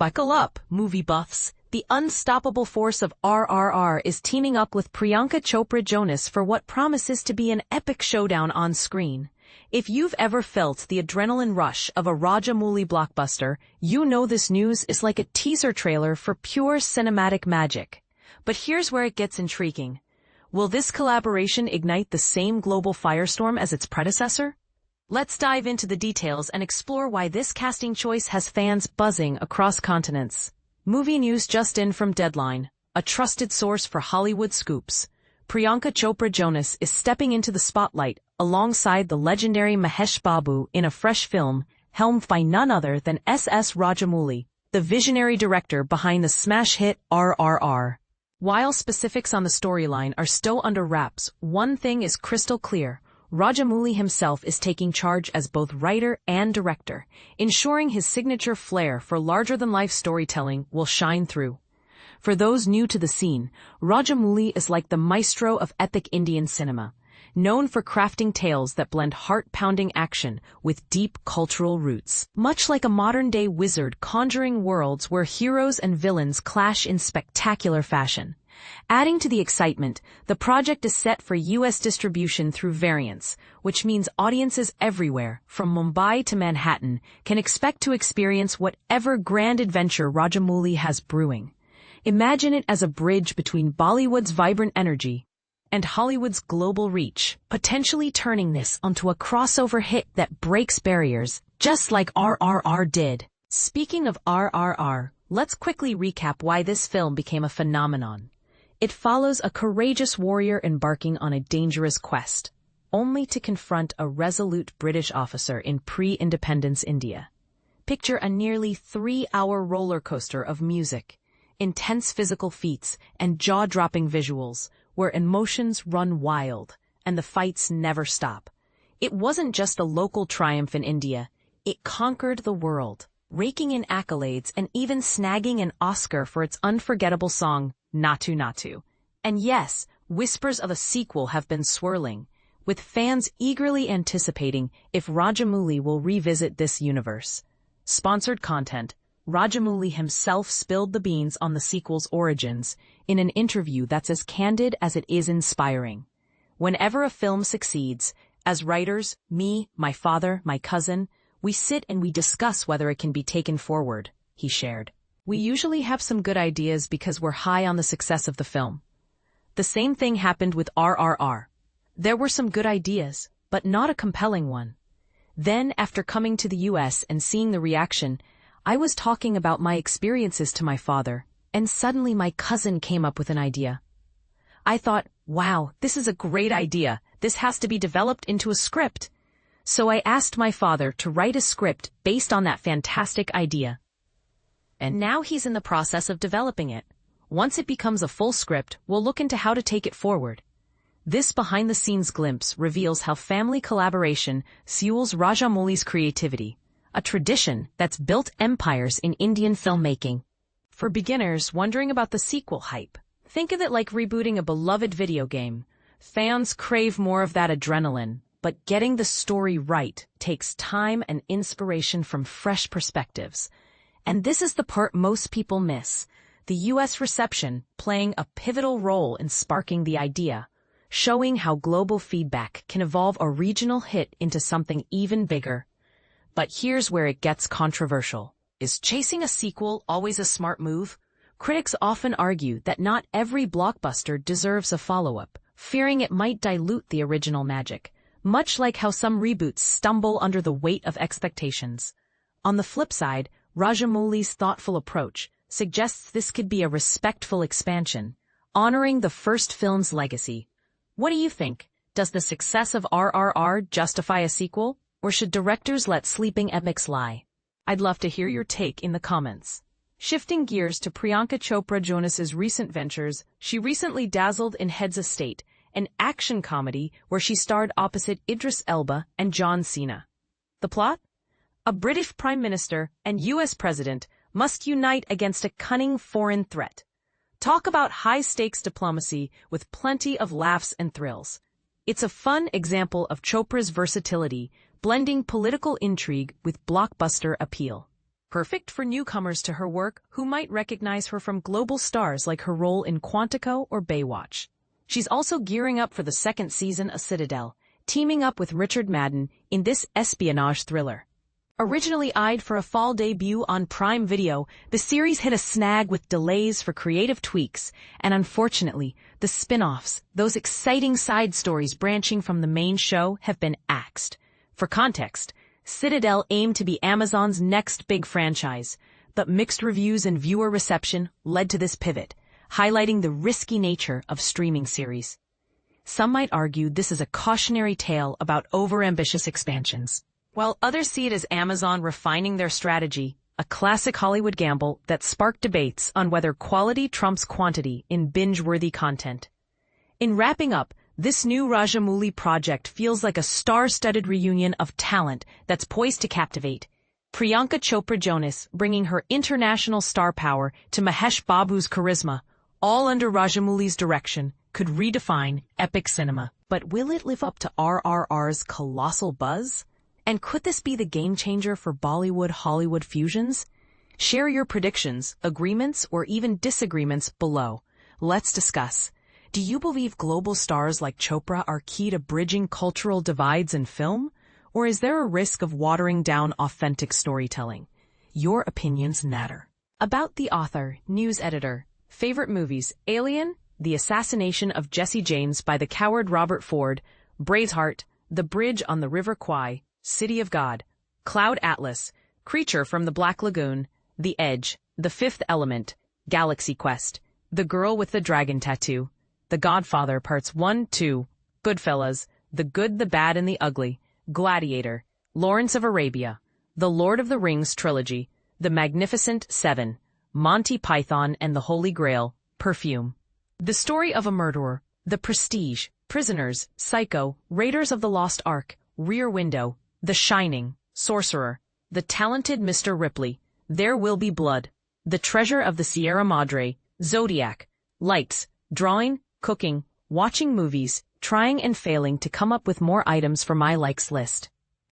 Buckle up, movie buffs. The unstoppable force of RRR is teaming up with Priyanka Chopra Jonas for what promises to be an epic showdown on screen. If you've ever felt the adrenaline rush of a Rajamouli blockbuster, you know this news is like a teaser trailer for pure cinematic magic. But here's where it gets intriguing. Will this collaboration ignite the same global firestorm as its predecessor? Let's dive into the details and explore why this casting choice has fans buzzing across continents. Movie news just in from Deadline, a trusted source for Hollywood scoops. Priyanka Chopra Jonas is stepping into the spotlight alongside the legendary Mahesh Babu in a fresh film, helmed by none other than S.S. Rajamouli, the visionary director behind the smash hit RRR. While specifics on the storyline are still under wraps, one thing is crystal clear. Rajamouli himself is taking charge as both writer and director, ensuring his signature flair for larger-than-life storytelling will shine through. For those new to the scene, Rajamouli is like the maestro of epic Indian cinema, known for crafting tales that blend heart-pounding action with deep cultural roots. Much like a modern-day wizard conjuring worlds where heroes and villains clash in spectacular fashion. Adding to the excitement, the project is set for U.S. distribution through variants, which means audiences everywhere, from Mumbai to Manhattan, can expect to experience whatever grand adventure Rajamouli has brewing. Imagine it as a bridge between Bollywood's vibrant energy and Hollywood's global reach, potentially turning this onto a crossover hit that breaks barriers, just like RRR did. Speaking of RRR, let's quickly recap why this film became a phenomenon. It follows a courageous warrior embarking on a dangerous quest, only to confront a resolute British officer in pre-independence India. Picture a nearly 3-hour roller coaster of music, intense physical feats, and jaw-dropping visuals, where emotions run wild, and the fights never stop. It wasn't just a local triumph in India, it conquered the world, raking in accolades and even snagging an Oscar for its unforgettable song, Natu Natu. And yes, whispers of a sequel have been swirling, with fans eagerly anticipating if Rajamouli will revisit this universe. Sponsored content. Rajamouli himself spilled the beans on the sequel's origins in an interview that's as candid as it is inspiring. Whenever a film succeeds, as writers, me, my father, my cousin, we sit and we discuss whether it can be taken forward, he shared. We usually have some good ideas because we're high on the success of the film. The same thing happened with RRR. There were some good ideas, but not a compelling one. Then, after coming to the US and seeing the reaction, I was talking about my experiences to my father, and suddenly my cousin came up with an idea. I thought, wow, this is a great idea. This has to be developed into a script. So I asked my father to write a script based on that fantastic idea. And now he's in the process of developing it. Once it becomes a full script, we'll look into how to take it forward. This behind-the-scenes glimpse reveals how family collaboration fuels Rajamouli's creativity, a tradition that's built empires in Indian filmmaking. For beginners wondering about the sequel hype, think of it like rebooting a beloved video game. Fans crave more of that adrenaline, but getting the story right takes time and inspiration from fresh perspectives. And this is the part most people miss, the U.S. reception playing a pivotal role in sparking the idea, showing how global feedback can evolve a regional hit into something even bigger. But here's where it gets controversial. Is chasing a sequel always a smart move? Critics often argue that not every blockbuster deserves a follow-up, fearing it might dilute the original magic, much like how some reboots stumble under the weight of expectations. On the flip side, Rajamouli's thoughtful approach suggests this could be a respectful expansion, honoring the first film's legacy. What do you think? Does the success of RRR justify a sequel, or should directors let sleeping epics lie? I'd love to hear your take in the comments. Shifting gears to Priyanka Chopra Jonas's recent ventures, she recently dazzled in Heads of State, an action comedy where she starred opposite Idris Elba and John Cena. The plot? A British Prime Minister and U.S. President must unite against a cunning foreign threat. Talk about high-stakes diplomacy with plenty of laughs and thrills. It's a fun example of Chopra's versatility, blending political intrigue with blockbuster appeal. perfect for newcomers to her work who might recognize her from global stars like her role in Quantico or Baywatch. She's also gearing up for the second season of Citadel, teaming up with Richard Madden in this espionage thriller. Originally eyed for a fall debut on Prime Video, the series hit a snag with delays for creative tweaks, and unfortunately, the spin-offs, those exciting side stories branching from the main show, have been axed. For context, Citadel aimed to be Amazon's next big franchise, but mixed reviews and viewer reception led to this pivot, highlighting the risky nature of streaming series. Some might argue this is a cautionary tale about overambitious expansions, while others see it as Amazon refining their strategy, a classic Hollywood gamble that sparked debates on whether quality trumps quantity in binge-worthy content. In wrapping up, this new Rajamouli project feels like a star-studded reunion of talent that's poised to captivate. Priyanka Chopra Jonas bringing her international star power to Mahesh Babu's charisma, all under Rajamouli's direction, could redefine epic cinema. But will it live up to RRR's colossal buzz? And could this be the game-changer for Bollywood-Hollywood fusions? Share your predictions, agreements, or even disagreements below. Let's discuss. Do you believe global stars like Chopra are key to bridging cultural divides in film? Or is there a risk of watering down authentic storytelling? Your opinions matter. About the author, news editor. Favorite movies: Alien, The Assassination of Jesse James by the Coward Robert Ford, Braveheart, The Bridge on the River Kwai, City of God, Cloud Atlas, Creature from the Black Lagoon, The Edge, The Fifth Element, Galaxy Quest, The Girl with the Dragon Tattoo, The Godfather Parts 1, 2, Goodfellas, The Good, the Bad, and the Ugly, Gladiator, Lawrence of Arabia, The Lord of the Rings Trilogy, The Magnificent Seven, Monty Python and the Holy Grail, Perfume. The Story of a Murderer, The Prestige, Prisoners, Psycho, Raiders of the Lost Ark, Rear Window, The Shining, Sorcerer, The Talented Mr. Ripley, There Will Be Blood, The Treasure of the Sierra Madre, Zodiac, Lights, Drawing, Cooking, Watching movies, trying and failing to come up with more items for my likes list.